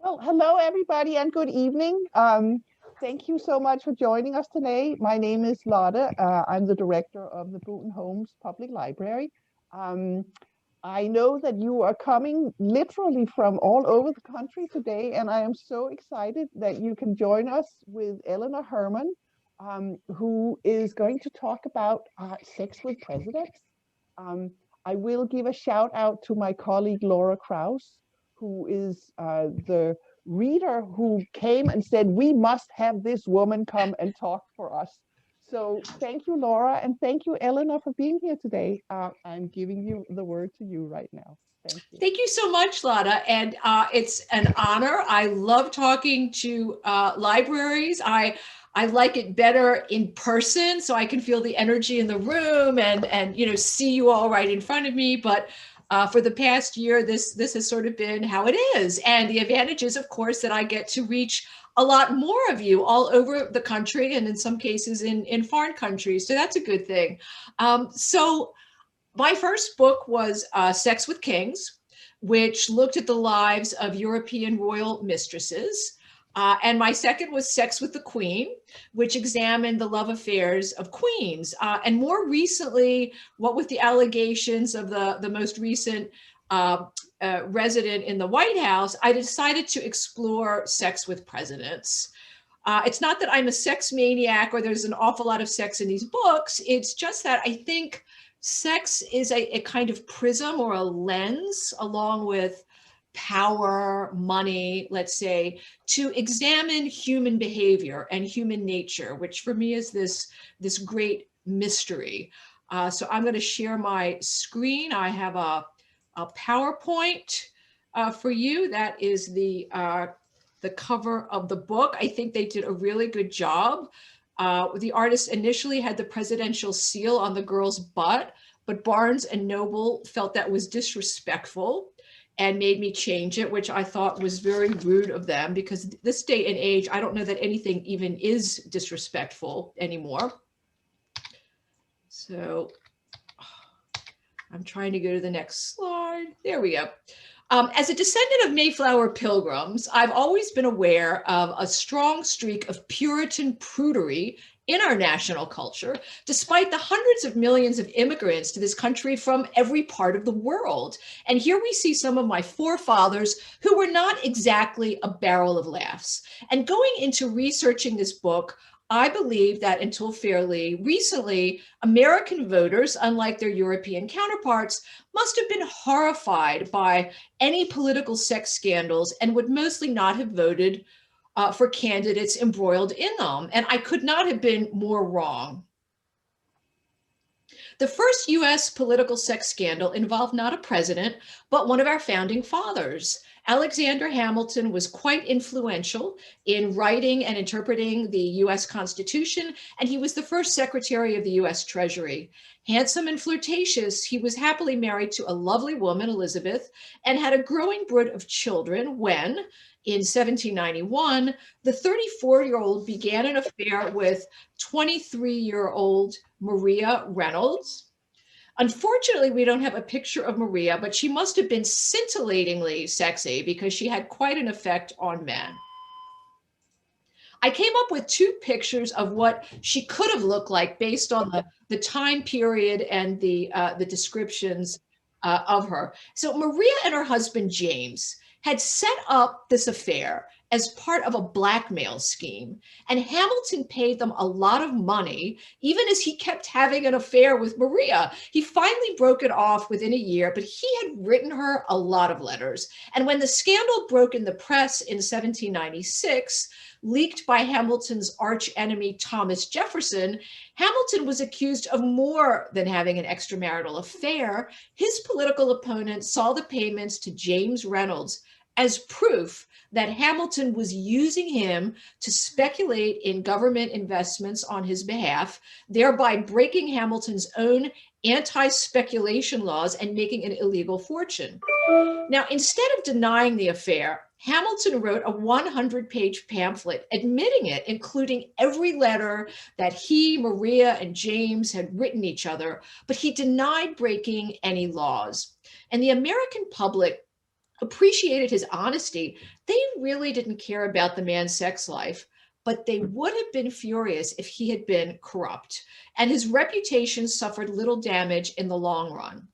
Well, hello, everybody, and good evening. Thank you so much for joining us today. My name is Lotte. I'm the director of the Boonton Homes Public Library. Um, I know that you are coming literally from all over the country today, and I am so excited that you can join us with Eleanor Herman, who is going to talk about sex with presidents. Um, I will give a shout out to my colleague Laura Krause, who is the reader who came and said, we must have this woman come and talk for us. So thank you, Laura, and thank you, Eleanor, for being here today. I'm giving you the word to you right now. Thank you. Thank you so much, Lotta. And it's an honor. I love talking to libraries. I like it better in person, so I can feel the energy in the room and see you all right in front of me. But for the past year, this has sort of been how it is. And the advantage is, of course, that I get to reach a lot more of you all over the country, and in some cases in foreign countries. So that's a good thing. So my first book was Sex with Kings, which looked at the lives of European royal mistresses. And my second was Sex with the Queen, which examined the love affairs of queens. And more recently, what with the allegations of the most recent resident in the White House, I decided to explore sex with presidents. It's not that I'm a sex maniac or there's an awful lot of sex in these books. It's just that I think sex is a kind of prism or a lens, along with power, money, let's say, to examine human behavior and human nature, which for me is this great mystery. So I'm going to share my screen. I have a PowerPoint for you. That is the cover of the book. I think they did a really good job. The artist initially had the presidential seal on the girl's butt, but Barnes and Noble felt that was disrespectful and made me change it, which I thought was very rude of them, because this day and age, I don't know that anything even is disrespectful anymore. So I'm trying to go to the next slide. There we go. As a descendant of Mayflower Pilgrims, I've always been aware of a strong streak of Puritan prudery in our national culture, despite the hundreds of millions of immigrants to this country from every part of the world. And here we see some of my forefathers who were not exactly a barrel of laughs. And going into researching this book, I believe that until fairly recently, American voters, unlike their European counterparts, must have been horrified by any political sex scandals and would mostly not have voted for candidates embroiled in them. And I could not have been more wrong. The first US political sex scandal involved not a president, but one of our founding fathers. Alexander Hamilton was quite influential in writing and interpreting the US Constitution, and he was the first Secretary of the US Treasury. Handsome and flirtatious, he was happily married to a lovely woman, Elizabeth, and had a growing brood of children when, in 1791, the 34-year-old began an affair with 23-year-old Maria Reynolds. Unfortunately, we don't have a picture of Maria, but she must have been scintillatingly sexy because she had quite an effect on men. I came up with two pictures of what she could have looked like based on the time period and the descriptions of her. So Maria and her husband, James, had set up this affair as part of a blackmail scheme. And Hamilton paid them a lot of money, even as he kept having an affair with Maria. He finally broke it off within a year, but he had written her a lot of letters. And when the scandal broke in the press in 1796, leaked by Hamilton's archenemy, Thomas Jefferson, Hamilton was accused of more than having an extramarital affair. His political opponents saw the payments to James Reynolds as proof that Hamilton was using him to speculate in government investments on his behalf, thereby breaking Hamilton's own anti-speculation laws and making an illegal fortune. Now, instead of denying the affair, Hamilton wrote a 100-page pamphlet admitting it, including every letter that he, Maria, and James had written each other, but he denied breaking any laws. And the American public appreciated his honesty, they really didn't care about the man's sex life, but they would have been furious if he had been corrupt, and his reputation suffered little damage in the long run.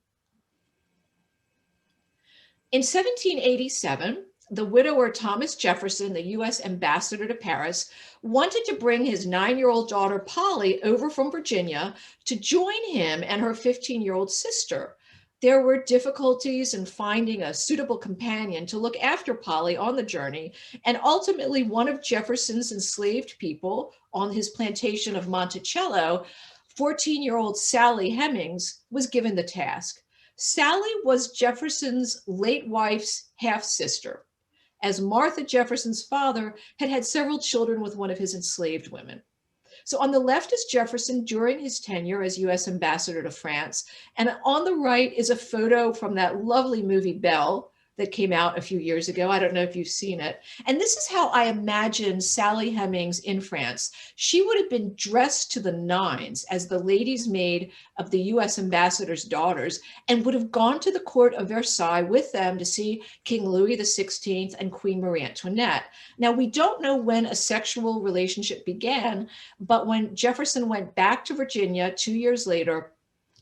In 1787, the widower Thomas Jefferson, the US ambassador to Paris, wanted to bring his 9-year-old daughter Polly over from Virginia to join him and her 15-year-old sister. There were difficulties in finding a suitable companion to look after Polly on the journey, and ultimately one of Jefferson's enslaved people on his plantation of Monticello, 14-year-old Sally Hemings, was given the task. Sally was Jefferson's late wife's half-sister, as Martha Jefferson's father had had several children with one of his enslaved women. So on the left is Jefferson during his tenure as US ambassador to France. And on the right is a photo from that lovely movie Belle that came out a few years ago. I don't know if you've seen it. And this is how I imagine Sally Hemings in France. She would have been dressed to the nines as the lady's maid of the US ambassador's daughters, and would have gone to the court of Versailles with them to see King Louis XVI and Queen Marie Antoinette. Now, we don't know when a sexual relationship began, but when Jefferson went back to Virginia 2 years later,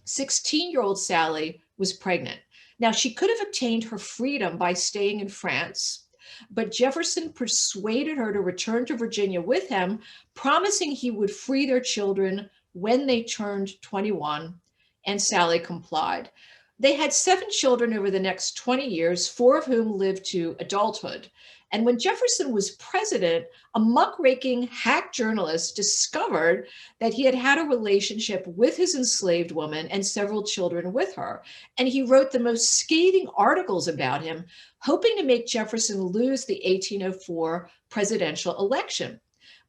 16-year-old Sally was pregnant. Now, she could have obtained her freedom by staying in France, but Jefferson persuaded her to return to Virginia with him, promising he would free their children when they turned 21, and Sally complied. They had 7 children over the next 20 years, 4 of whom lived to adulthood. And when Jefferson was president, a muckraking hack journalist discovered that he had had a relationship with his enslaved woman and several children with her. And he wrote the most scathing articles about him, hoping to make Jefferson lose the 1804 presidential election.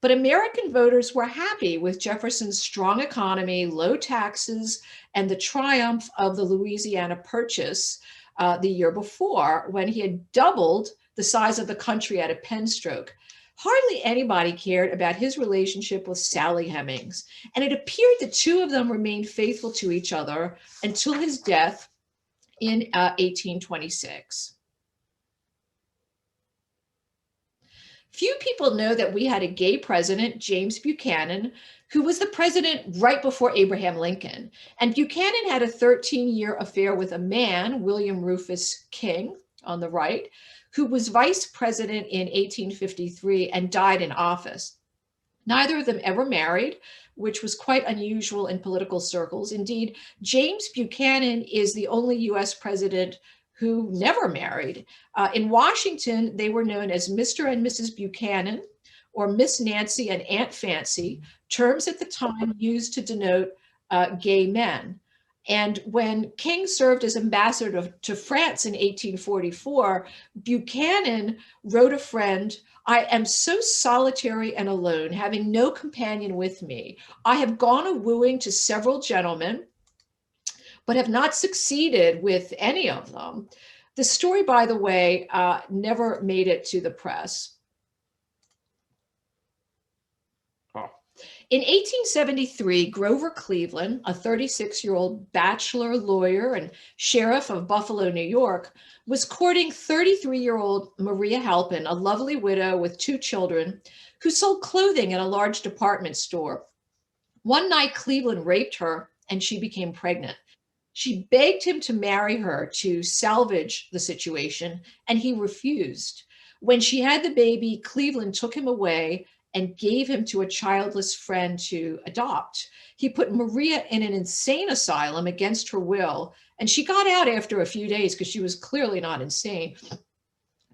But American voters were happy with Jefferson's strong economy, low taxes, and the triumph of the Louisiana Purchase the year before, when he had doubled the size of the country at a pen stroke. Hardly anybody cared about his relationship with Sally Hemings, and it appeared the two of them remained faithful to each other until his death in 1826. Few people know that we had a gay president, James Buchanan, who was the president right before Abraham Lincoln. And Buchanan had a 13-year affair with a man, William Rufus King, on the right, who was vice president in 1853 and died in office. Neither of them ever married, which was quite unusual in political circles. Indeed, James Buchanan is the only US president who never married. In Washington, they were known as Mr. and Mrs. Buchanan, or Miss Nancy and Aunt Fancy, terms at the time used to denote gay men. And when King served as ambassador to France in 1844, Buchanan wrote a friend, "I am so solitary and alone, having no companion with me. I have gone a-wooing to several gentlemen, but have not succeeded with any of them." The story, by the way, never made it to the press. In 1873, Grover Cleveland, a 36-year-old bachelor lawyer and sheriff of Buffalo, New York, was courting 33-year-old Maria Halpin, a lovely widow with 2 children, who sold clothing at a large department store. One night, Cleveland raped her, and she became pregnant. She begged him to marry her to salvage the situation, and he refused. When she had the baby, Cleveland took him away and gave him to a childless friend to adopt. He put Maria in an insane asylum against her will, and she got out after a few days because she was clearly not insane.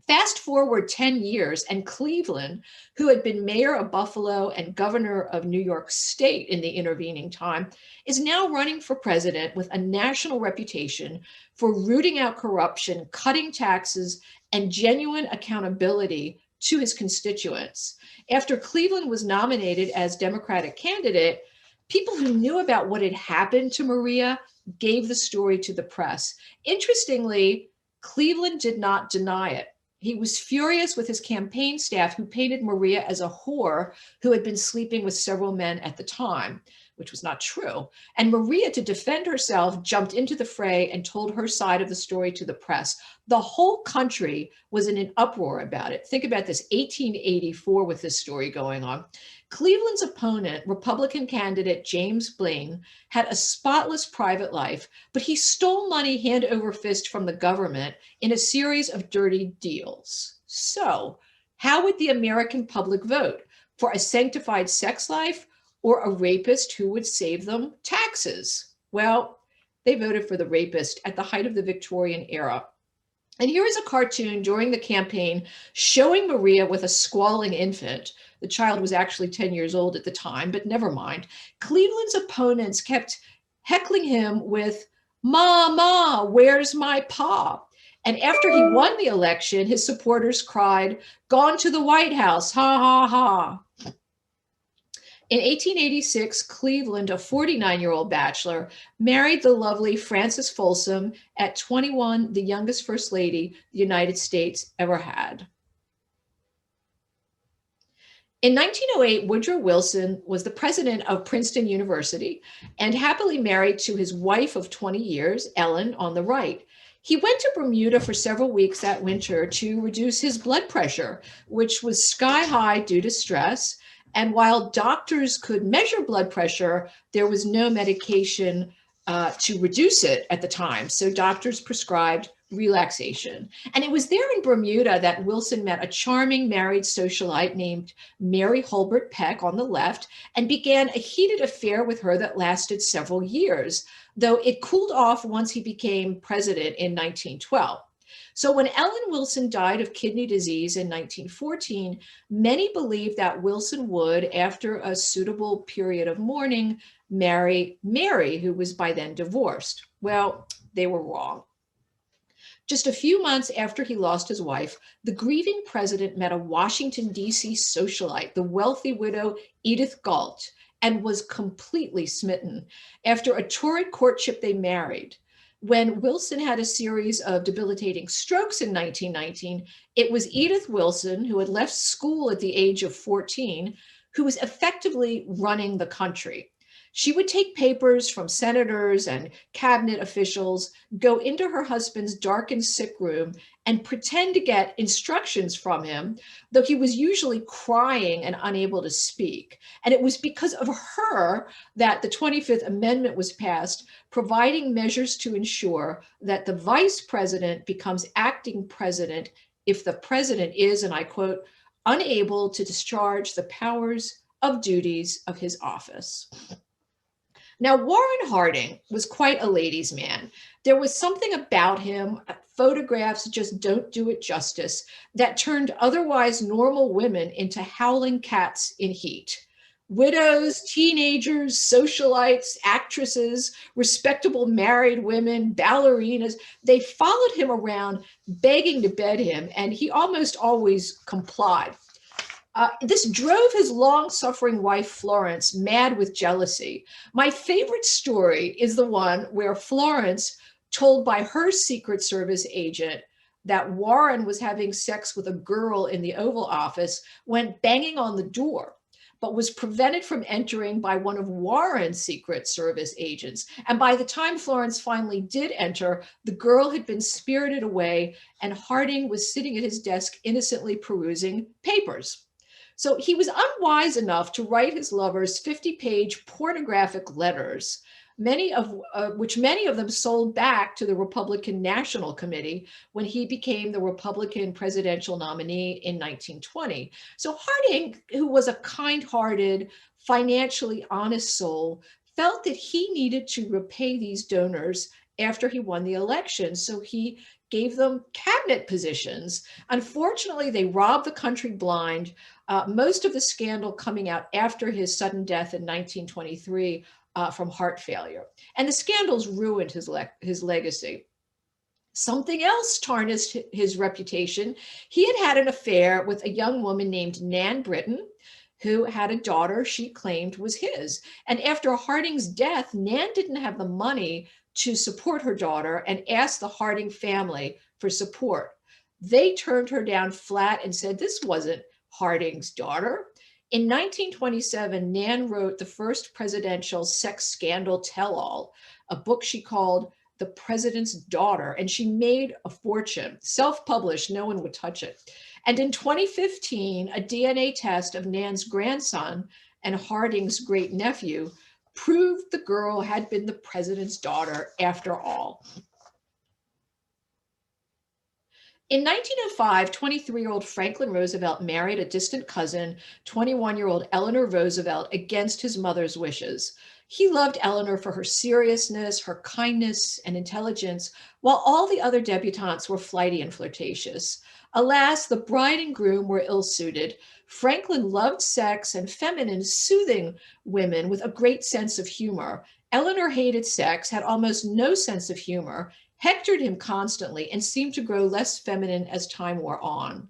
Fast forward 10 years, and Cleveland, who had been mayor of Buffalo and governor of New York State in the intervening time, is now running for president with a national reputation for rooting out corruption, cutting taxes, and genuine accountability to his constituents. After Cleveland was nominated as Democratic candidate, people who knew about what had happened to Maria gave the story to the press. Interestingly, Cleveland did not deny it. He was furious with his campaign staff, who painted Maria as a whore who had been sleeping with several men at the time. which was not true. And Maria, to defend herself, jumped into the fray and told her side of the story to the press. The whole country was in an uproar about it. Think about this, 1884 with this story going on. Cleveland's opponent, Republican candidate James Blaine, had a spotless private life, but he stole money hand over fist from the government in a series of dirty deals. So, how would the American public vote? For a sanctified sex life or a rapist who would save them taxes? Well, they voted for the rapist at the height of the Victorian era. And here is a cartoon during the campaign showing Maria with a squalling infant. The child was actually 10 years old at the time, but never mind. Cleveland's opponents kept heckling him with, "Ma, ma, where's my pa?" And after he won the election, his supporters cried, "Gone to the White House, ha, ha, ha." In 1886, Cleveland, a 49-year-old bachelor, married the lovely Frances Folsom, at 21, the youngest First Lady the United States ever had. In 1908, Woodrow Wilson was the president of Princeton University and happily married to his wife of 20 years, Ellen, on the right. He went to Bermuda for several weeks that winter to reduce his blood pressure, which was sky high due to stress. And while doctors could measure blood pressure, there was no medication to reduce it at the time. So doctors prescribed relaxation. And it was there in Bermuda that Wilson met a charming married socialite named Mary Hulbert Peck on the left and began a heated affair with her that lasted several years, though it cooled off once he became president in 1912. So when Ellen Wilson died of kidney disease in 1914, many believed that Wilson would, after a suitable period of mourning, marry Mary, who was by then divorced. Well, they were wrong. Just a few months after he lost his wife, the grieving president met a Washington, D.C. socialite, the wealthy widow Edith Galt, and was completely smitten. After a torrid courtship, they married. When Wilson had a series of debilitating strokes in 1919, it was Edith Wilson, who had left school at the age of 14, who was effectively running the country. She would take papers from senators and cabinet officials, go into her husband's darkened sick room, and pretend to get instructions from him, though he was usually crying and unable to speak. And it was because of her that the 25th Amendment was passed, providing measures to ensure that the vice president becomes acting president if the president is, and I quote, unable to discharge the powers of duties of his office. Now, Warren Harding was quite a ladies' man. There was something about him, photographs just don't do it justice, that turned otherwise normal women into howling cats in heat. Widows, teenagers, socialites, actresses, respectable married women, ballerinas, they followed him around begging to bed him, and he almost always complied. This drove his long-suffering wife, Florence, mad with jealousy. My favorite story is the one where Florence, told by her Secret Service agent that Warren was having sex with a girl in the Oval Office, went banging on the door, but was prevented from entering by one of Warren's Secret Service agents. And by the time Florence finally did enter, the girl had been spirited away, and Harding was sitting at his desk innocently perusing papers. So he was unwise enough to write his lovers 50-page pornographic letters, many of them sold back to the Republican National Committee when he became the Republican presidential nominee in 1920. So Harding, who was a kind-hearted, financially honest soul, felt that he needed to repay these donors after he won the election. So he gave them cabinet positions. Unfortunately, they robbed the country blind. Most of the scandal coming out after his sudden death in 1923 from heart failure. And the scandals ruined his legacy. Something else tarnished his reputation. He had had an affair with a young woman named Nan Britton, who had a daughter she claimed was his. And after Harding's death, Nan didn't have the money to support her daughter and asked the Harding family for support. They turned her down flat and said this wasn't Harding's daughter. In 1927, Nan wrote the first presidential sex scandal tell-all, a book she called The President's Daughter, and she made a fortune. Self-published, no one would touch it. And in 2015, a DNA test of Nan's grandson and Harding's great-nephew proved the girl had been the president's daughter after all. In 1905, 23-year-old Franklin Roosevelt married a distant cousin, 21-year-old Eleanor Roosevelt, against his mother's wishes. He loved Eleanor for her seriousness, her kindness, and intelligence, while all the other debutantes were flighty and flirtatious. Alas, the bride and groom were ill-suited. Franklin loved sex and feminine, soothing women with a great sense of humor. Eleanor hated sex, had almost no sense of humor, hectored him constantly, and seemed to grow less feminine as time wore on.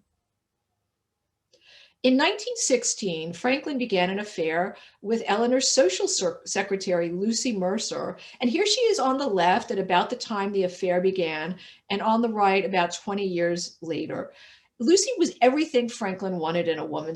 In 1916, Franklin began an affair with Eleanor's social secretary, Lucy Mercer. And here she is on the left at about the time the affair began, and on the right about 20 years later. Lucy was everything Franklin wanted in a woman,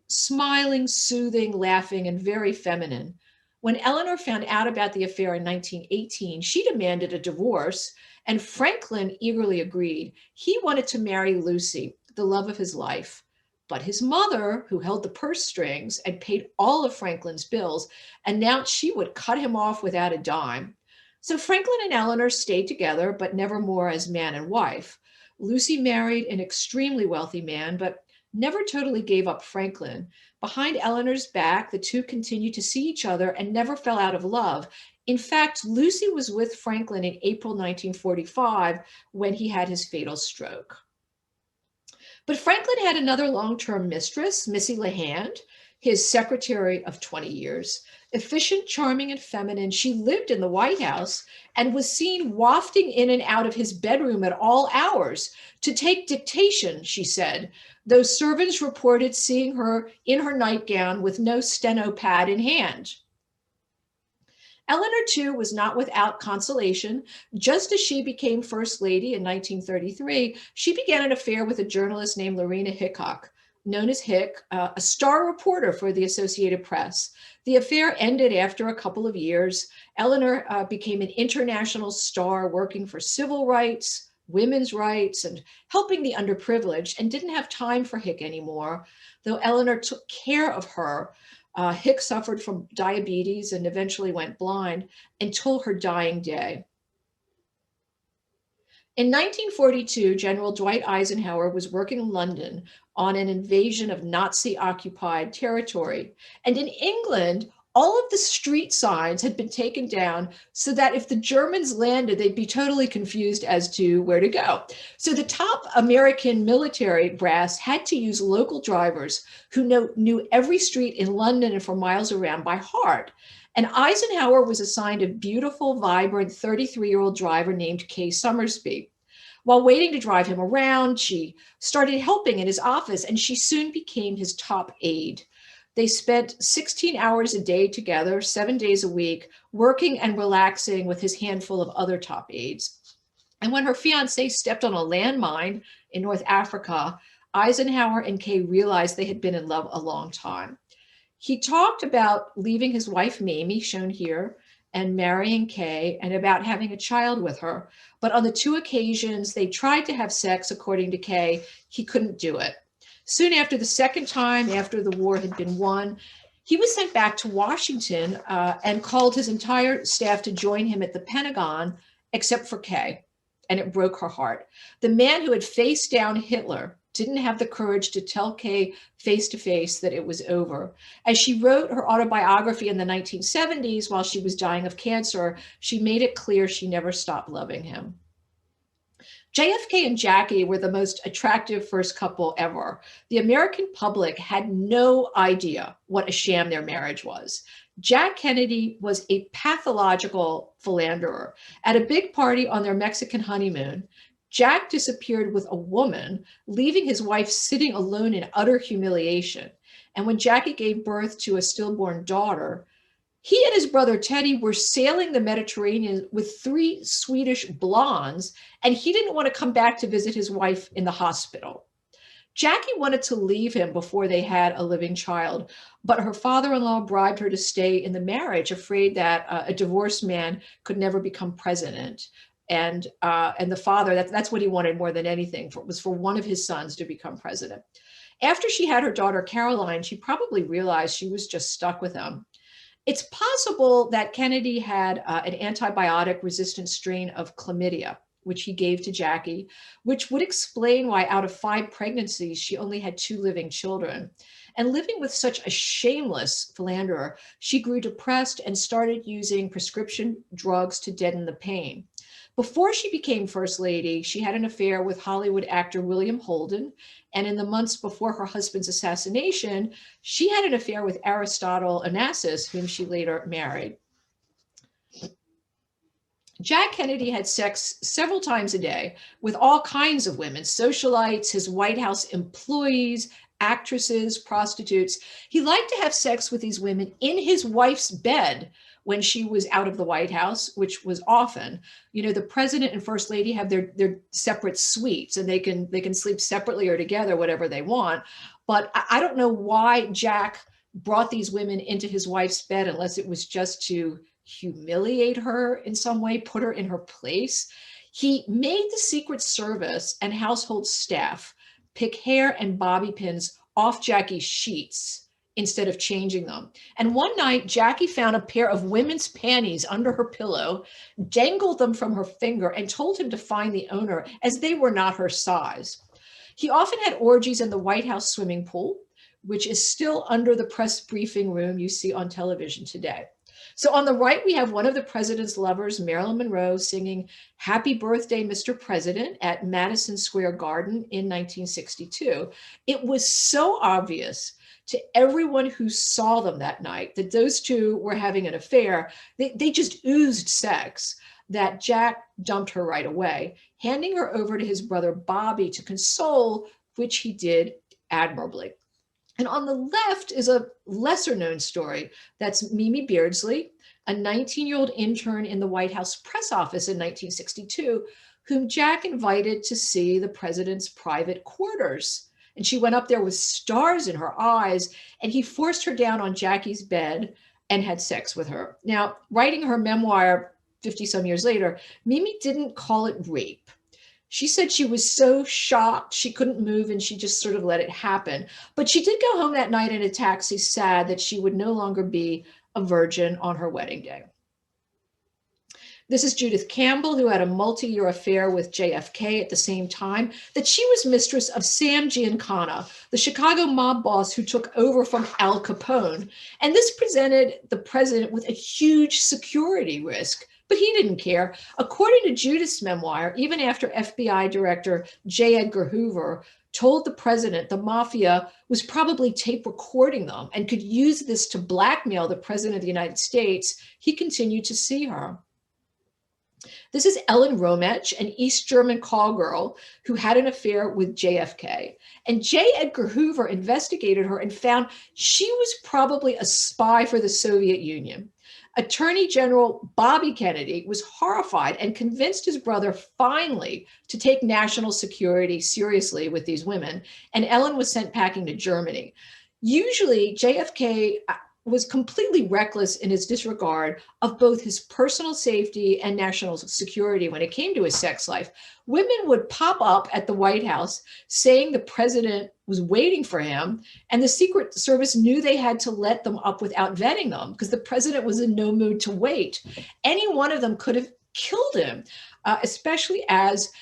smiling, soothing, laughing, and very feminine. When Eleanor found out about the affair in 1918, she demanded a divorce, and Franklin eagerly agreed. He wanted to marry Lucy, the love of his life. But his mother, who held the purse strings and paid all of Franklin's bills, announced she would cut him off without a dime. So Franklin and Eleanor stayed together, but never more as man and wife. Lucy married an extremely wealthy man, but never totally gave up Franklin. Behind Eleanor's back, the two continued to see each other and never fell out of love. In fact, Lucy was with Franklin in April 1945 when he had his fatal stroke. But Franklin had another long-term mistress, Missy LeHand, his secretary of 20 years. Efficient, charming, and feminine, she lived in the White House and was seen wafting in and out of his bedroom at all hours to take dictation, she said, though servants reported seeing her in her nightgown with no steno pad in hand. Eleanor, too, was not without consolation. Just as she became First Lady in 1933, she began an affair with a journalist named Lorena Hickok, known as Hick, a star reporter for the Associated Press. The affair ended after a couple of years. Eleanor became an international star working for civil rights, women's rights, and helping the underprivileged, and didn't have time for Hick anymore. Though Eleanor took care of her, Hick suffered from diabetes and eventually went blind until her dying day. In 1942, General Dwight Eisenhower was working in London on an invasion of Nazi-occupied territory. And in England, all of the street signs had been taken down so that if the Germans landed, they'd be totally confused as to where to go. So the top American military brass had to use local drivers who knew every street in London and for miles around by heart. And Eisenhower was assigned a beautiful, vibrant 33-year-old driver named Kay Summersby. While waiting to drive him around, she started helping in his office, and she soon became his top aide. They spent 16 hours a day together, 7 days a week, working and relaxing with his handful of other top aides. And when her fiancé stepped on a landmine in North Africa, Eisenhower and Kay realized they had been in love a long time. He talked about leaving his wife, Mamie, shown here, and marrying Kay, and about having a child with her. But on the two occasions they tried to have sex, according to Kay, he couldn't do it. Soon after the second time, after the war had been won, he was sent back to Washington and called his entire staff to join him at the Pentagon, except for Kay, and it broke her heart. The man who had faced down Hitler didn't have the courage to tell Kay face to face that it was over. As she wrote her autobiography in the 1970s while she was dying of cancer, she made it clear she never stopped loving him. JFK and Jackie were the most attractive first couple ever. The American public had no idea what a sham their marriage was. Jack Kennedy was a pathological philanderer. At a big party on their Mexican honeymoon, Jack disappeared with a woman, leaving his wife sitting alone in utter humiliation. And when Jackie gave birth to a stillborn daughter, he and his brother Teddy were sailing the Mediterranean with 3 Swedish blondes, and he didn't want to come back to visit his wife in the hospital. Jackie wanted to leave him before they had a living child, but her father-in-law bribed her to stay in the marriage, afraid that a divorced man could never become president. And the father, that's what he wanted more than anything, was for one of his sons to become president. After she had her daughter Caroline, she probably realized she was just stuck with him. It's possible that Kennedy had an antibiotic-resistant strain of chlamydia, which he gave to Jackie, which would explain why out of 5 pregnancies, she only had 2 living children. And living with such a shameless philanderer, she grew depressed and started using prescription drugs to deaden the pain. Before she became First Lady, she had an affair with Hollywood actor William Holden. And in the months before her husband's assassination, she had an affair with Aristotle Onassis, whom she later married. Jack Kennedy had sex several times a day with all kinds of women, socialites, his White House employees, actresses, prostitutes. He liked to have sex with these women in his wife's bed when she was out of the White House, which was often. You know, the president and first lady have their separate suites, and they can sleep separately or together, whatever they want. But I don't know why Jack brought these women into his wife's bed, unless it was just to humiliate her in some way, put her in her place. He made the Secret Service and household staff pick hair and bobby pins off Jackie's sheets instead of changing them. And one night, Jackie found a pair of women's panties under her pillow, dangled them from her finger, and told him to find the owner, as they were not her size. He often had orgies in the White House swimming pool, which is still under the press briefing room you see on television today. So on the right, we have one of the president's lovers, Marilyn Monroe, singing "Happy Birthday, Mr. President" at Madison Square Garden in 1962. It was so obvious to everyone who saw them that night that those two were having an affair. They just oozed sex, that Jack dumped her right away, handing her over to his brother Bobby to console, which he did admirably. And on the left is a lesser known story. That's Mimi Beardsley, a 19-year-old intern in the White House press office in 1962, whom Jack invited to see the president's private quarters. And she went up there with stars in her eyes, and he forced her down on Jackie's bed and had sex with her. Now, writing her memoir 50 some years later, Mimi didn't call it rape. She said she was so shocked she couldn't move, and she just sort of let it happen. But she did go home that night in a taxi, sad that she would no longer be a virgin on her wedding day. This is Judith Campbell, who had a multi-year affair with JFK at the same time that she was mistress of Sam Giancana, the Chicago mob boss who took over from Al Capone. And this presented the president with a huge security risk, but he didn't care. According to Judith's memoir, even after FBI Director J. Edgar Hoover told the president the mafia was probably tape recording them and could use this to blackmail the president of the United States, he continued to see her. This is Ellen Romech, an East German call girl who had an affair with JFK. And J. Edgar Hoover investigated her and found she was probably a spy for the Soviet Union. Attorney General Bobby Kennedy was horrified and convinced his brother finally to take national security seriously with these women. And Ellen was sent packing to Germany. Usually, JFK was completely reckless in his disregard of both his personal safety and national security when it came to his sex life. Women would pop up at the White House saying the president was waiting for him, and the Secret Service knew they had to let them up without vetting them because the president was in no mood to wait. Any one of them could have killed him, especially as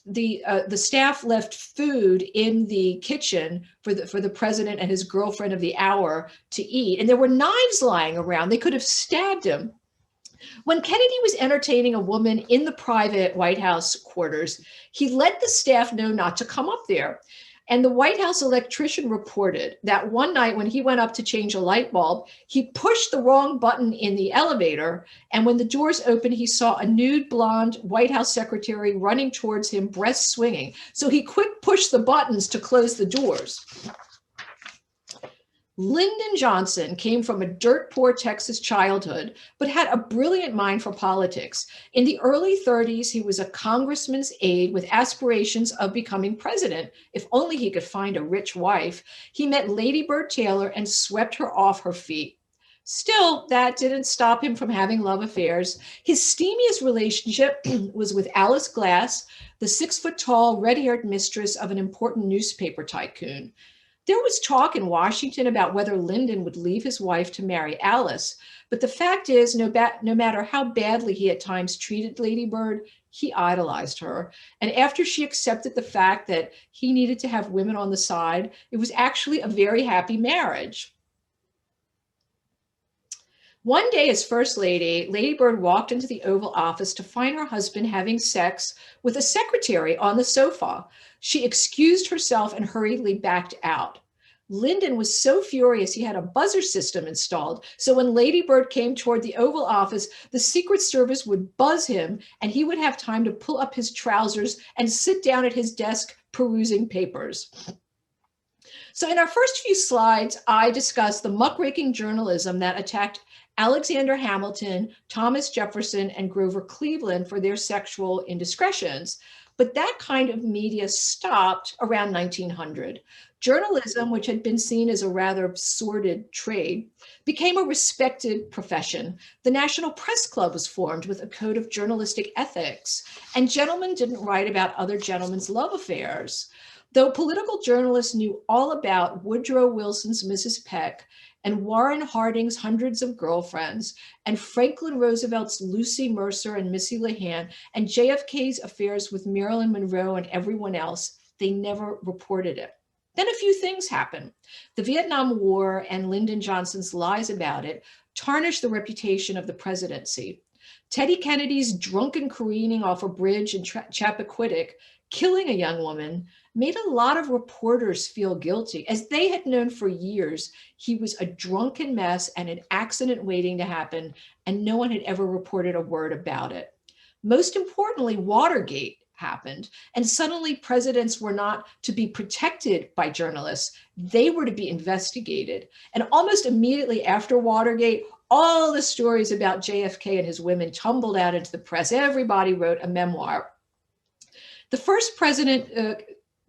the staff left food in the kitchen for the president and his girlfriend of the hour to eat. And there were knives lying around. They could have stabbed him. When Kennedy was entertaining a woman in the private White House quarters, he let the staff know not to come up there. And the White House electrician reported that one night when he went up to change a light bulb, he pushed the wrong button in the elevator. And when the doors opened, he saw a nude blonde White House secretary running towards him, breast swinging. So he quick pushed the buttons to close the doors. Lyndon Johnson came from a dirt poor Texas childhood, but had a brilliant mind for politics. In the early 30s, he was a congressman's aide with aspirations of becoming president. If only he could find a rich wife. He met Lady Bird Taylor and swept her off her feet. Still, that didn't stop him from having love affairs. His steamiest relationship was with Alice Glass, the 6 foot tall, red haired mistress of an important newspaper tycoon. There was talk in Washington about whether Lyndon would leave his wife to marry Alice, but the fact is, no matter how badly he at times treated Lady Bird, he idolized her. And after she accepted the fact that he needed to have women on the side, it was actually a very happy marriage. One day, as First Lady, Lady Bird walked into the Oval Office to find her husband having sex with a secretary on the sofa. She excused herself and hurriedly backed out. Lyndon was so furious he had a buzzer system installed, so when Lady Bird came toward the Oval Office, the Secret Service would buzz him and he would have time to pull up his trousers and sit down at his desk perusing papers. So in our first few slides, I discussed the muckraking journalism that attacked Alexander Hamilton, Thomas Jefferson, and Grover Cleveland for their sexual indiscretions. But that kind of media stopped around 1900. Journalism, which had been seen as a rather sordid trade, became a respected profession. The National Press Club was formed with a code of journalistic ethics, and gentlemen didn't write about other gentlemen's love affairs. Though political journalists knew all about Woodrow Wilson's Mrs. Peck, and Warren Harding's hundreds of girlfriends, and Franklin Roosevelt's Lucy Mercer and Missy Lehan, and JFK's affairs with Marilyn Monroe and everyone else, they never reported it. Then a few things happened. The Vietnam War and Lyndon Johnson's lies about it tarnished the reputation of the presidency. Teddy Kennedy's drunken careening off a bridge in Chappaquiddick, killing a young woman, made a lot of reporters feel guilty, as they had known for years he was a drunken mess and an accident waiting to happen, and no one had ever reported a word about it. Most importantly, Watergate happened, and suddenly presidents were not to be protected by journalists, they were to be investigated. And almost immediately after Watergate, all the stories about JFK and his women tumbled out into the press. Everybody wrote a memoir. The first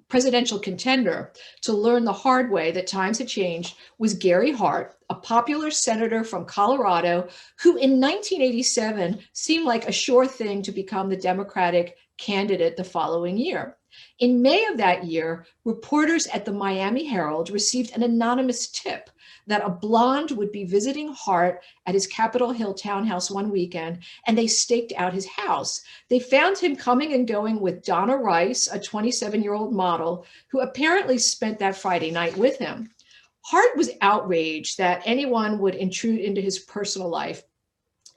presidential contender to learn the hard way that times had changed was Gary Hart, a popular senator from Colorado, who in 1987 seemed like a sure thing to become the Democratic candidate the following year. In May of that year, reporters at the Miami Herald received an anonymous tip that a blonde would be visiting Hart at his Capitol Hill townhouse one weekend, and they staked out his house. They found him coming and going with Donna Rice, a 27-year-old model, who apparently spent that Friday night with him. Hart was outraged that anyone would intrude into his personal life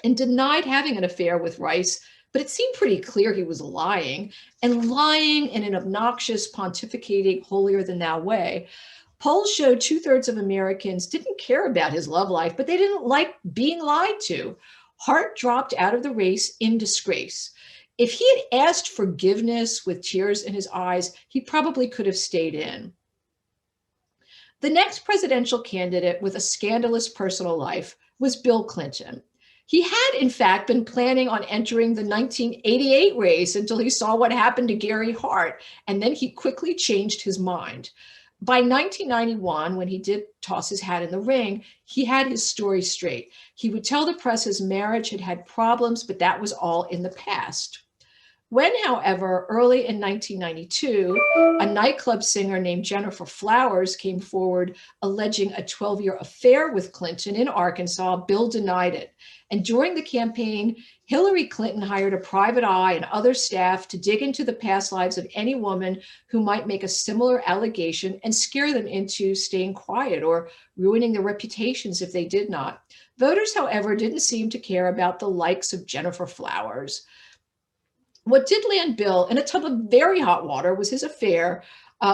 and denied having an affair with Rice, but it seemed pretty clear he was lying, and lying in an obnoxious, pontificating, holier-than-thou way. Polls showed 2/3 of Americans didn't care about his love life, but they didn't like being lied to. Hart dropped out of the race in disgrace. If he had asked forgiveness with tears in his eyes, he probably could have stayed in. The next presidential candidate with a scandalous personal life was Bill Clinton. He had, in fact, been planning on entering the 1988 race until he saw what happened to Gary Hart, and then he quickly changed his mind. By 1991, when he did toss his hat in the ring, he had his story straight. He would tell the press his marriage had had problems, but that was all in the past. When, however, early in 1992, a nightclub singer named Jennifer Flowers came forward alleging a 12-year affair with Clinton in Arkansas, Bill denied it. And during the campaign, Hillary Clinton hired a private eye and other staff to dig into the past lives of any woman who might make a similar allegation and scare them into staying quiet or ruining their reputations if they did not. Voters, however, didn't seem to care about the likes of Jennifer Flowers. What did land Bill in a tub of very hot water was his affair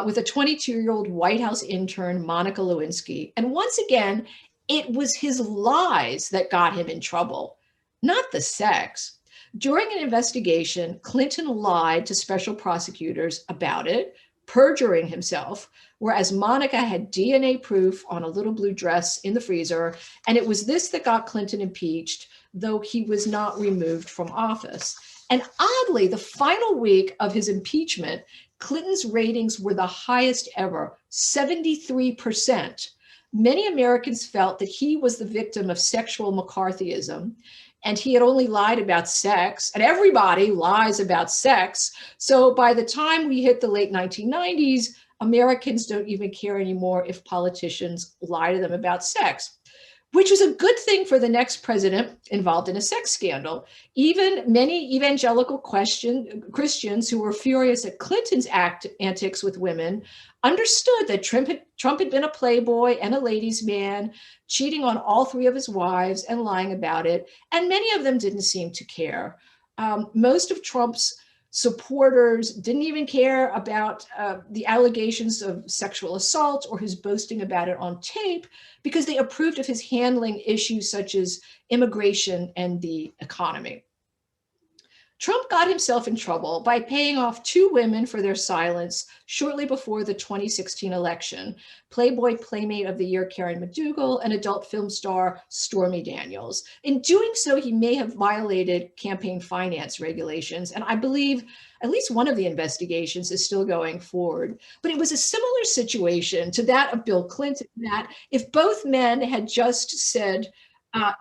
with a 22-year-old White House intern, Monica Lewinsky. And once again, it was his lies that got him in trouble, not the sex. During an investigation, Clinton lied to special prosecutors about it, perjuring himself, whereas Monica had DNA proof on a little blue dress in the freezer. And it was this that got Clinton impeached, though he was not removed from office. And oddly, the final week of his impeachment, Clinton's ratings were the highest ever, 73%. Many Americans felt that he was the victim of sexual McCarthyism, and he had only lied about sex, and everybody lies about sex. So by the time we hit the late 1990s, Americans don't even care anymore if politicians lie to them about sex, which was a good thing for the next president involved in a sex scandal. Even many evangelical Christians who were furious at Clinton's antics with women understood that Trump had been a playboy and a ladies' man, cheating on all three of his wives and lying about it, and many of them didn't seem to care. Most of Trump's supporters didn't even care about the allegations of sexual assault or his boasting about it on tape, because they approved of his handling issues such as immigration and the economy. Trump got himself in trouble by paying off two women for their silence shortly before the 2016 election: Playboy Playmate of the Year Karen McDougal and adult film star Stormy Daniels. In doing so, he may have violated campaign finance regulations, and I believe at least one of the investigations is still going forward. But it was a similar situation to that of Bill Clinton, that if both men had just said,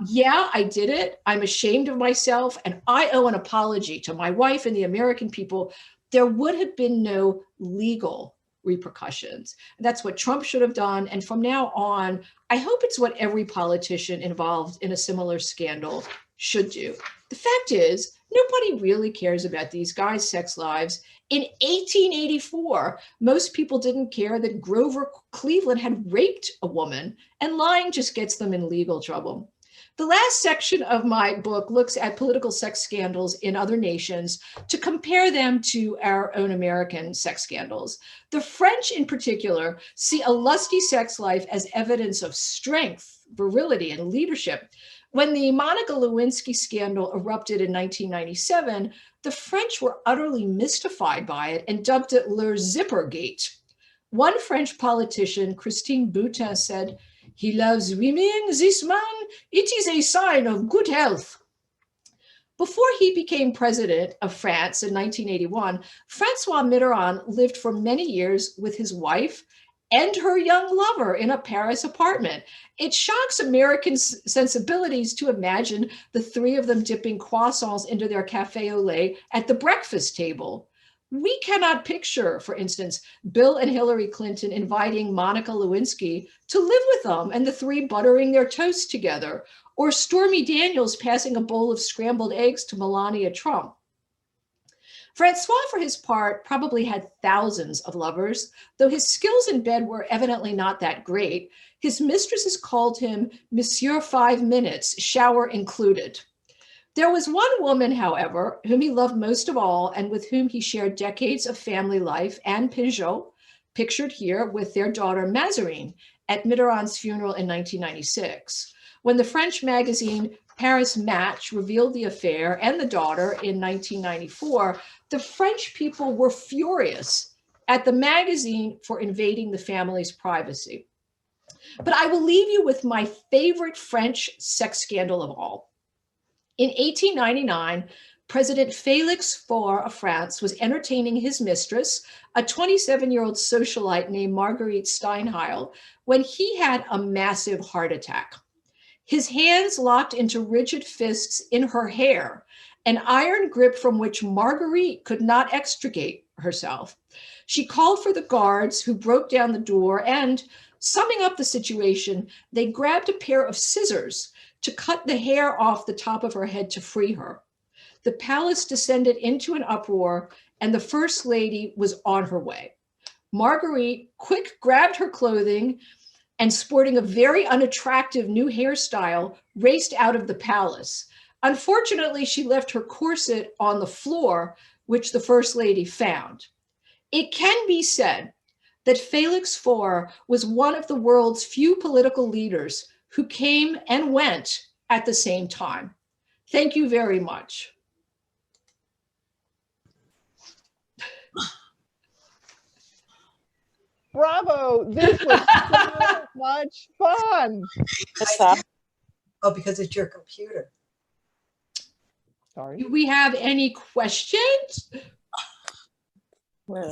yeah, I did it, I'm ashamed of myself, and I owe an apology to my wife and the American people, there would have been no legal repercussions. And that's what Trump should have done. And from now on, I hope it's what every politician involved in a similar scandal should do. The fact is, nobody really cares about these guys' sex lives. In 1884, most people didn't care that Grover Cleveland had raped a woman, and lying just gets them in legal trouble. The last section of my book looks at political sex scandals in other nations to compare them to our own American sex scandals. The French in particular see a lusty sex life as evidence of strength, virility, and leadership. When the Monica Lewinsky scandal erupted in 1997, the French were utterly mystified by it and dubbed it Le Zippergate. One French politician, Christine Boonton, said, "He loves women, this man. It is a sign of good health." Before he became president of France in 1981, Francois Mitterrand lived for many years with his wife and her young lover in a Paris apartment. It shocks American sensibilities to imagine the three of them dipping croissants into their café au lait at the breakfast table. We cannot picture, for instance, Bill and Hillary Clinton inviting Monica Lewinsky to live with them and the three buttering their toast together, or Stormy Daniels passing a bowl of scrambled eggs to Melania Trump. Francois, for his part, probably had thousands of lovers, though his skills in bed were evidently not that great. His mistresses called him Monsieur 5 Minutes, shower included. There was one woman, however, whom he loved most of all and with whom he shared decades of family life, Anne Pinjot, pictured here with their daughter Mazarine at Mitterrand's funeral in 1996. When the French magazine Paris Match revealed the affair and the daughter in 1994, the French people were furious at the magazine for invading the family's privacy. But I will leave you with my favorite French sex scandal of all. In 1899, President Félix Faure of France was entertaining his mistress, a 27-year-old socialite named Marguerite Steinheil, when he had a massive heart attack. His hands locked into rigid fists in her hair, an iron grip from which Marguerite could not extricate herself. She called for the guards, who broke down the door, and, summing up the situation, they grabbed a pair of scissors to cut the hair off the top of her head to free her. The palace descended into an uproar, and the First Lady was on her way. Marguerite quick grabbed her clothing and, sporting a very unattractive new hairstyle, raced out of the palace. Unfortunately, she left her corset on the floor, which the First Lady found. It can be said that Félix Faure was one of the world's few political leaders who came and went at the same time. Thank you very much. Bravo! This was so much fun. Oh, because it's your computer. Sorry. Do we have any questions? Wow.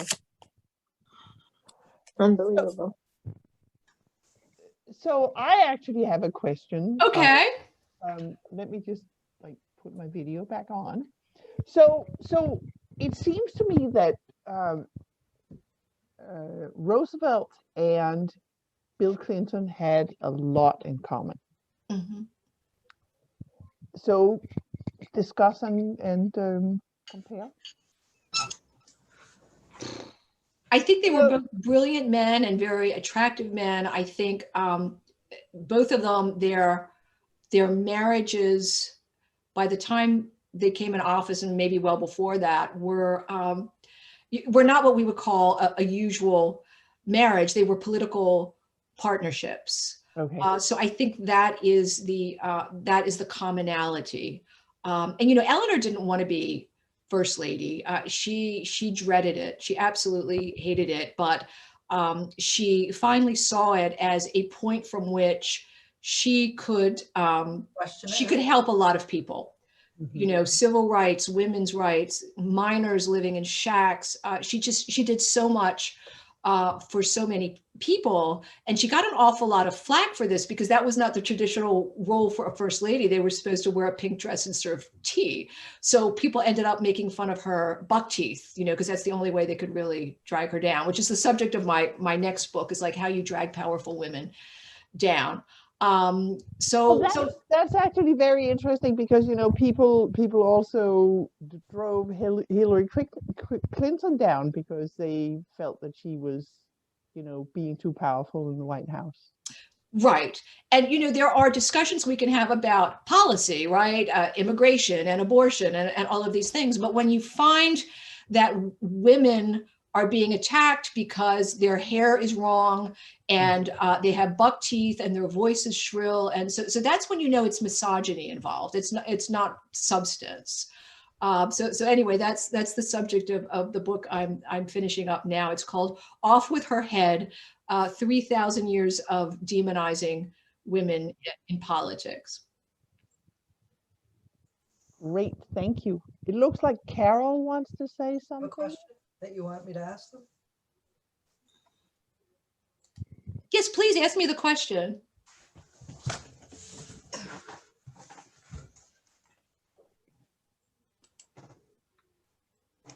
Unbelievable. So I actually have a question. Okay. Let me just like put my video back on. So it seems to me that Roosevelt and Bill Clinton had a lot in common. Mhm. So discuss and compare. I think they were both brilliant men and very attractive men. I think both of them, their marriages, by the time they came in office and maybe well before that, were not what we would call a usual marriage. They were political partnerships. Okay. So I think that is the commonality. And Eleanor didn't want to be first lady. She dreaded it. She absolutely hated it. But she finally saw it as a point from which she could help a lot of people. Mm-hmm. Civil rights, women's rights, minors living in shacks. She did so much for so many people, and she got an awful lot of flack for this because that was not the traditional role for a first lady. They were supposed to wear a pink dress and serve tea. So people ended up making fun of her buck teeth, because that's the only way they could really drag her down, which is the subject of my next book, is like how you drag powerful women down. So that's actually very interesting because people also drove Hillary Clinton down because they felt that she was being too powerful in the White House. Right. And there are discussions we can have about policy, right? Immigration and abortion and all of these things. But when you find that women are being attacked because their hair is wrong and they have buck teeth and their voice is shrill, and so that's when it's misogyny involved. It's not substance. So anyway, that's the subject of the book I'm finishing up now. It's called Off with Her Head: 3,000 Years of Demonizing Women in Politics. Great, thank you. It looks like Carol wants to say something. A question that you want me to ask them? Yes, please ask me the question.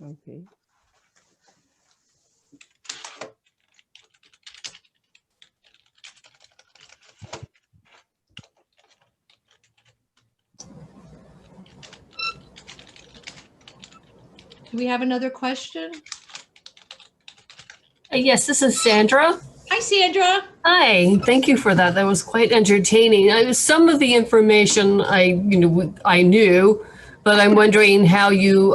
Okay. Do we have another question? Yes, this is Sandra. Hi, Sandra. Hi, thank you for that. That was quite entertaining. Some of the information I knew, but I'm wondering how you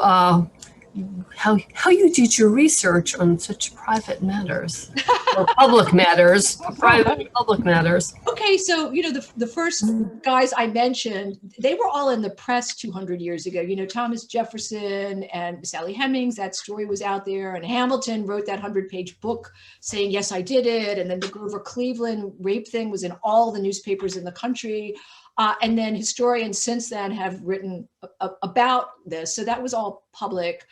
how you did your research on such private matters or public matters, private and public matters. Okay, so the first guys I mentioned, they were all in the press 200 years ago. Thomas Jefferson and Sally Hemings, that story was out there, and Hamilton wrote that 100-page book saying, yes, I did it. And then the Grover Cleveland rape thing was in all the newspapers in the country. And then historians since then have written about this. So that was all public.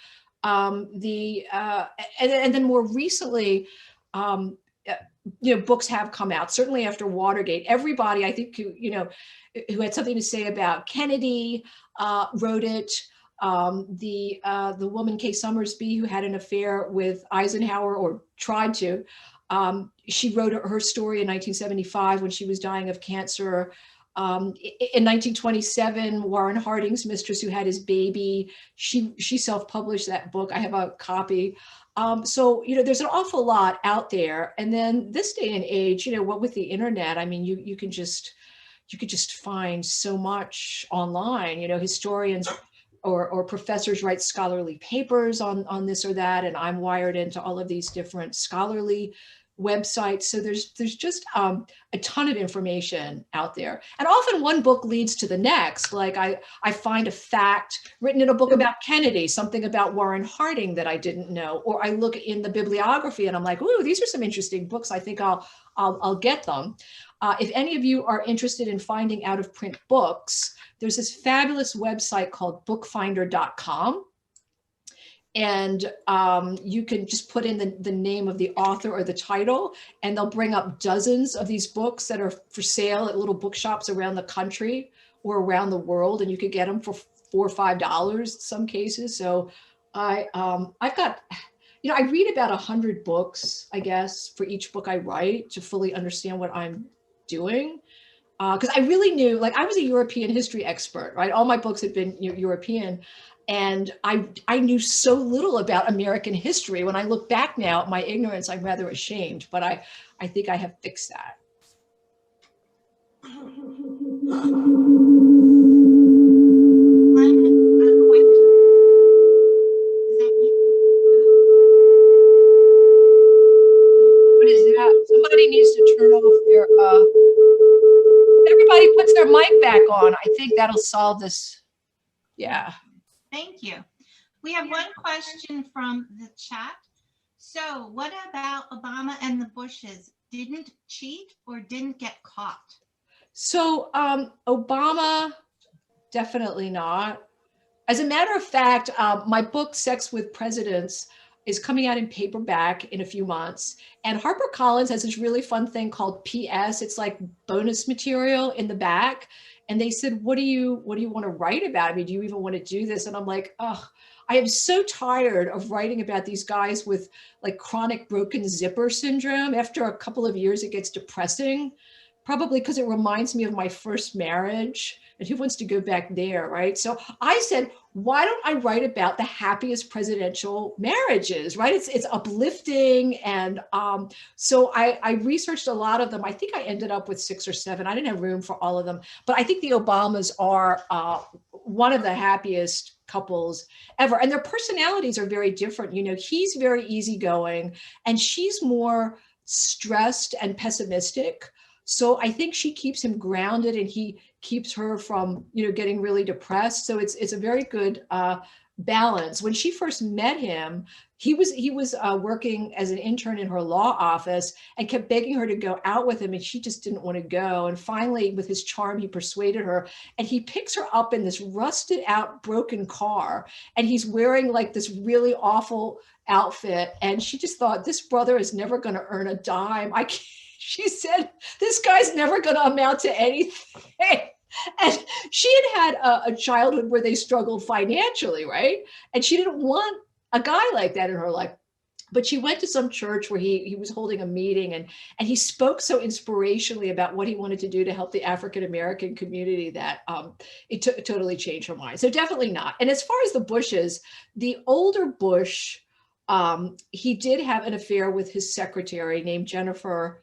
And then more recently, books have come out, certainly after Watergate. Everybody, I think, who had something to say about Kennedy wrote it. The woman, Kay Summersby, who had an affair with Eisenhower, or tried to, she wrote her story in 1975 when she was dying of cancer. In 1927, Warren Harding's mistress, who had his baby, she self-published that book. I have a copy. So there's an awful lot out there. And then this day and age, what with the internet, I mean, you could just find so much online. Historians or professors write scholarly papers on this or that, and I'm wired into all of these different scholarly websites. So there's just a ton of information out there. And often one book leads to the next. Like I find a fact written in a book about Kennedy, something about Warren Harding that I didn't know, or I look in the bibliography and I'm like, ooh, these are some interesting books. I think I'll get them. If any of you are interested in finding out of print books, there's this fabulous website called bookfinder.com. And you can just put in the name of the author or the title, and they'll bring up dozens of these books that are for sale at little bookshops around the country or around the world. And you could get them for $4 or $5 in some cases. So I've got, I read about 100 books, I guess, for each book I write to fully understand what I'm doing. Because I really knew, like I was a European history expert, right? All my books had been European. And I knew so little about American history. When I look back now at my ignorance, I'm rather ashamed, but I think I have fixed that. What is that? Somebody needs to turn off their, everybody puts their mic back on. I think that'll solve this. Yeah. Thank you. We have one question from the chat. So what about Obama and the Bushes? Didn't cheat or didn't get caught? So Obama, definitely not. As a matter of fact, my book, Sex with Presidents, is coming out in paperback in a few months. And HarperCollins has this really fun thing called PS. It's like bonus material in the back. And they said, what do you want to write about? I mean, do you even want to do this? And I'm like, oh, I am so tired of writing about these guys with like chronic broken zipper syndrome. After a couple of years, it gets depressing, probably because it reminds me of my first marriage. And who wants to go back there, right? So I said, why don't I write about the happiest presidential marriages, right? It's uplifting. And so I researched a lot of them. I think I ended up with 6 or 7. I didn't have room for all of them, but I think the Obamas are one of the happiest couples ever. And their personalities are very different. He's very easygoing and she's more stressed and pessimistic. So I think she keeps him grounded and he keeps her from, getting really depressed. So it's a very good balance. When she first met him, he was working as an intern in her law office and kept begging her to go out with him. And she just didn't want to go. And finally, with his charm, he persuaded her and he picks her up in this rusted out, broken car. And he's wearing like this really awful outfit. And she just thought, this brother is never going to earn a dime. She said, this guy's never going to amount to anything. And she had a childhood where they struggled financially, right? And she didn't want a guy like that in her life. But she went to some church where he was holding a meeting and he spoke so inspirationally about what he wanted to do to help the African-American community that it totally changed her mind. So definitely not. And as far as the Bushes, the older Bush, he did have an affair with his secretary named Jennifer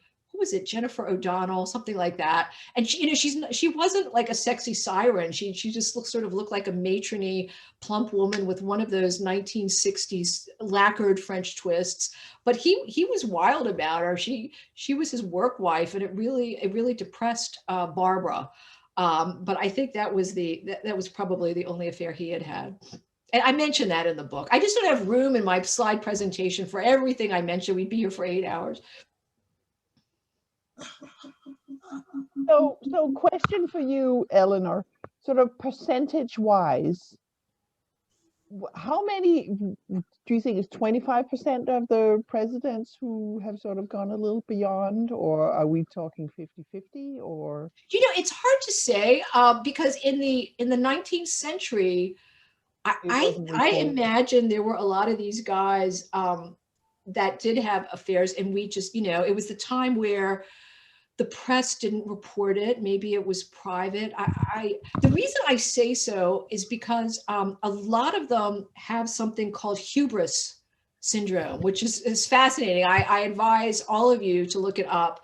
Jennifer O'Donnell, something like that. And she wasn't like a sexy siren. She just looked like a matrony, plump woman with one of those 1960s lacquered French twists. But he was wild about her. She was his work wife, and it really depressed Barbara. But I think that was probably the only affair he had had. And I mentioned that in the book. I just don't have room in my slide presentation for everything I mentioned. We'd be here for 8 hours. So question for you, Eleanor, sort of percentage wise, how many do you think is 25% of the presidents who have sort of gone a little beyond, or are we talking 50-50 or? It's hard to say because in the 19th century, I imagine there were a lot of these guys that did have affairs, and we just, it was the time where the press didn't report it. Maybe it was private. The reason I say so is because a lot of them have something called hubris syndrome, which is fascinating. I advise all of you to look it up.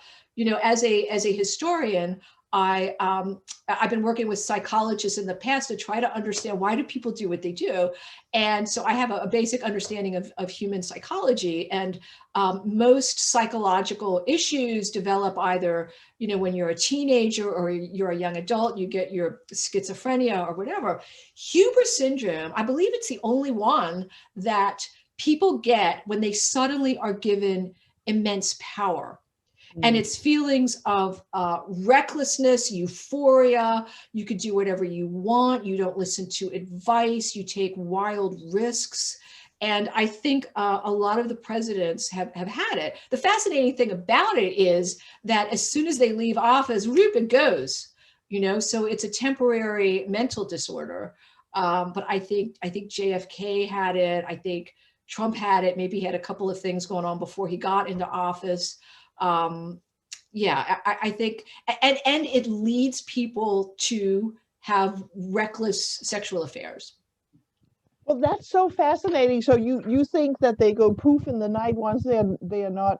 As a historian, I've been working with psychologists in the past to try to understand why do people do what they do. And so I have a basic understanding of human psychology, and most psychological issues develop either, when you're a teenager or you're a young adult, you get your schizophrenia or whatever. Hubris syndrome, I believe it's the only one that people get when they suddenly are given immense power. And it's feelings of recklessness, euphoria. You could do whatever you want. You don't listen to advice. You take wild risks. And I think a lot of the presidents have had it. The fascinating thing about it is that as soon as they leave office, whoop, it goes. So it's a temporary mental disorder. But I think JFK had it. I think Trump had it. Maybe he had a couple of things going on before he got into office. I think, and it leads people to have reckless sexual affairs. Well, that's so fascinating. So you think that they go poof in the night once they're not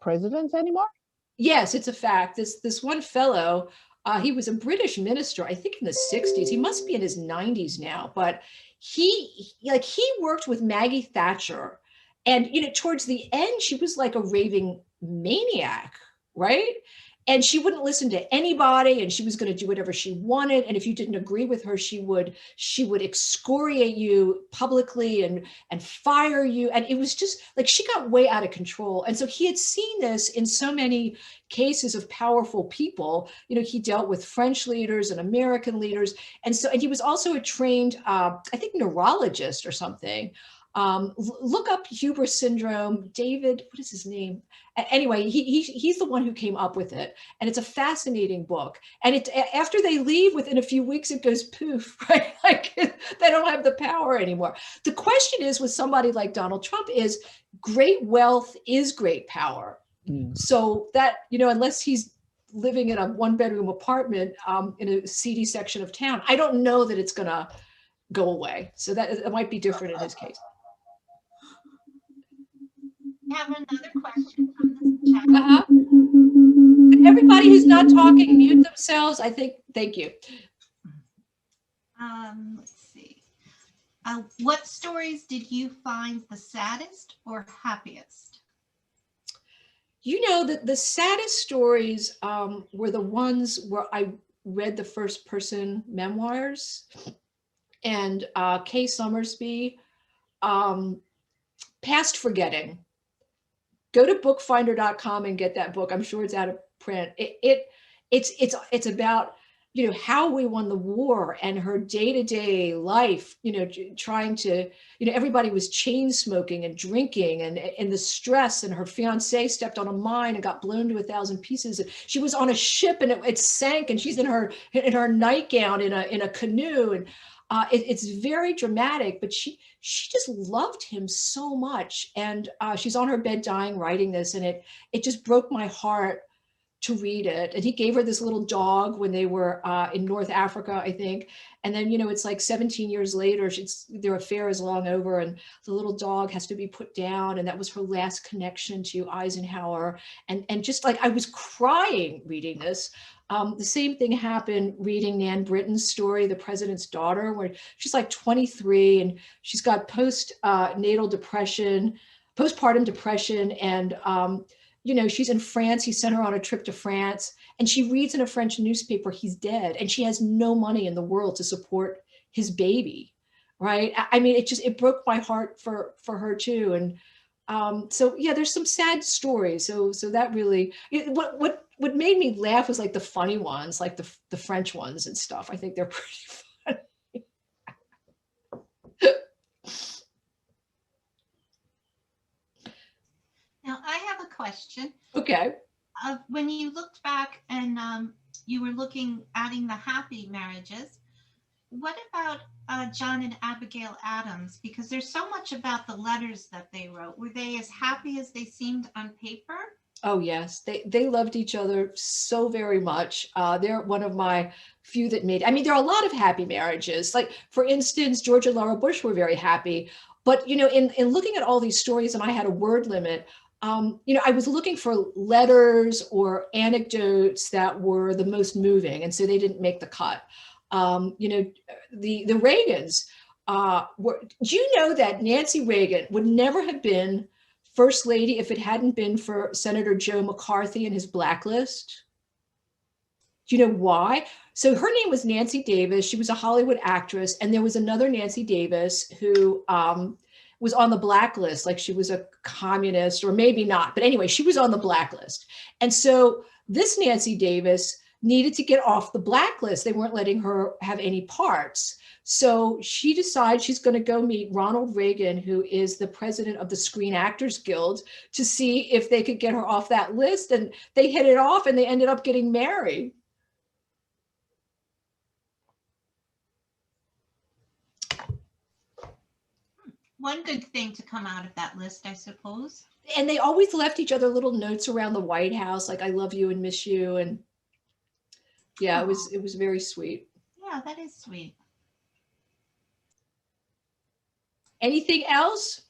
presidents anymore? Yes, it's a fact. This one fellow, he was a British minister, I think in the 60s. He must be in his 90s now, but he worked with Maggie Thatcher. And, towards the end, she was like a raving maniac, right? And she wouldn't listen to anybody, and she was going to do whatever she wanted. And if you didn't agree with her, she would excoriate you publicly and fire you. And it was just like, she got way out of control. And so he had seen this in so many cases of powerful people. He dealt with French leaders and American leaders. And he was also a trained, I think, neurologist or something. Look up hubris syndrome. David, what is his name? Anyway, he's the one who came up with it, and it's a fascinating book. And after they leave, within a few weeks, it goes poof, right? Like they don't have the power anymore. The question is, with somebody like Donald Trump, is great wealth is great power. So that, unless he's living in a one-bedroom apartment in a seedy section of town, I don't know that it's gonna go away. So that it might be different in his case. We have another question from the chat. Everybody who's not talking, mute themselves. Thank you. Let's see. What stories did you find the saddest or happiest? The saddest stories were the ones where I read the first person memoirs, and Kay Summersby, Past Forgetting. Go to bookfinder.com and get that book. I'm sure it's out of print. It's about, how we won the war and her day-to-day life, trying to, everybody was chain smoking and drinking and the stress, and her fiance stepped on a mine and got blown to 1,000 pieces. And she was on a ship and it sank, and she's in her nightgown in a canoe. And it's very dramatic, but she just loved him so much. And she's on her bed dying writing this, and it just broke my heart to read it. And he gave her this little dog when they were in North Africa, I think. And then, it's like 17 years later, their affair is long over, and the little dog has to be put down. And that was her last connection to Eisenhower. And just like, I was crying reading this. The same thing happened reading Nan Britton's story, The President's Daughter, where she's like 23 and she's got postpartum depression. And, she's in France. He sent her on a trip to France, and she reads in a French newspaper, he's dead. And she has no money in the world to support his baby. Right. I mean, it broke my heart for her too. And there's some sad stories. So that really, what made me laugh was like the funny ones, like the French ones and stuff. I think they're pretty funny. Now, I have a question. Okay. When you looked back and you were adding the happy marriages, what about John and Abigail Adams? Because there's so much about the letters that they wrote. Were they as happy as they seemed on paper? Oh, yes. They loved each other so very much. They're one of my few that made, there are a lot of happy marriages. Like, for instance, George and Laura Bush were very happy. But, in looking at all these stories, and I had a word limit, I was looking for letters or anecdotes that were the most moving, and so they didn't make the cut. The Reagans do you know that Nancy Reagan would never have been First Lady if it hadn't been for Senator Joe McCarthy and his blacklist? Do you know why? So her name was Nancy Davis. She was a Hollywood actress. And there was another Nancy Davis who was on the blacklist, like she was a communist, or maybe not. But anyway, she was on the blacklist. And so this Nancy Davis needed to get off the blacklist. They weren't letting her have any parts. So she decides she's going to go meet Ronald Reagan, who is the president of the Screen Actors Guild, to see if they could get her off that list. And they hit it off, and they ended up getting married. One good thing to come out of that list, I suppose. And they always left each other little notes around the White House, like, I love you and miss you. And yeah, it was very sweet. Yeah, that is sweet. Anything else?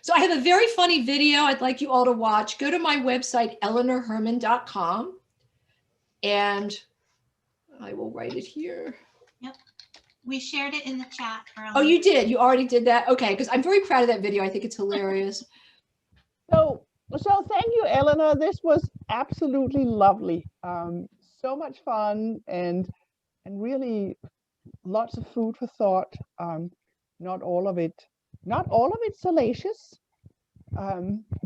So I have a very funny video I'd like you all to watch. Go to my website, eleanorherman.com, and I will write it here. Yep. We shared it in the chat earlier. Oh, you did? You already did that? Okay, because I'm very proud of that video. I think it's hilarious. So thank you, Eleanor. This was absolutely lovely. So much fun and really lots of food for thought. Not all of it salacious.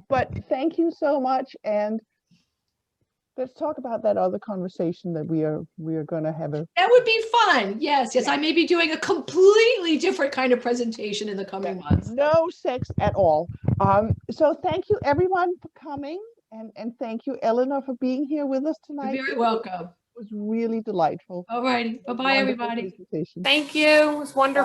But thank you so much. And let's talk about that other conversation that we are going to have. That would be fun. Yes. Yeah. I may be doing a completely different kind of presentation in the coming months. No sex at all. So thank you everyone for coming, and thank you, Eleanor, for being here with us tonight. You're very welcome. It was really delightful. All righty. Bye-bye, everybody. Presentation. Thank you. It was wonderful.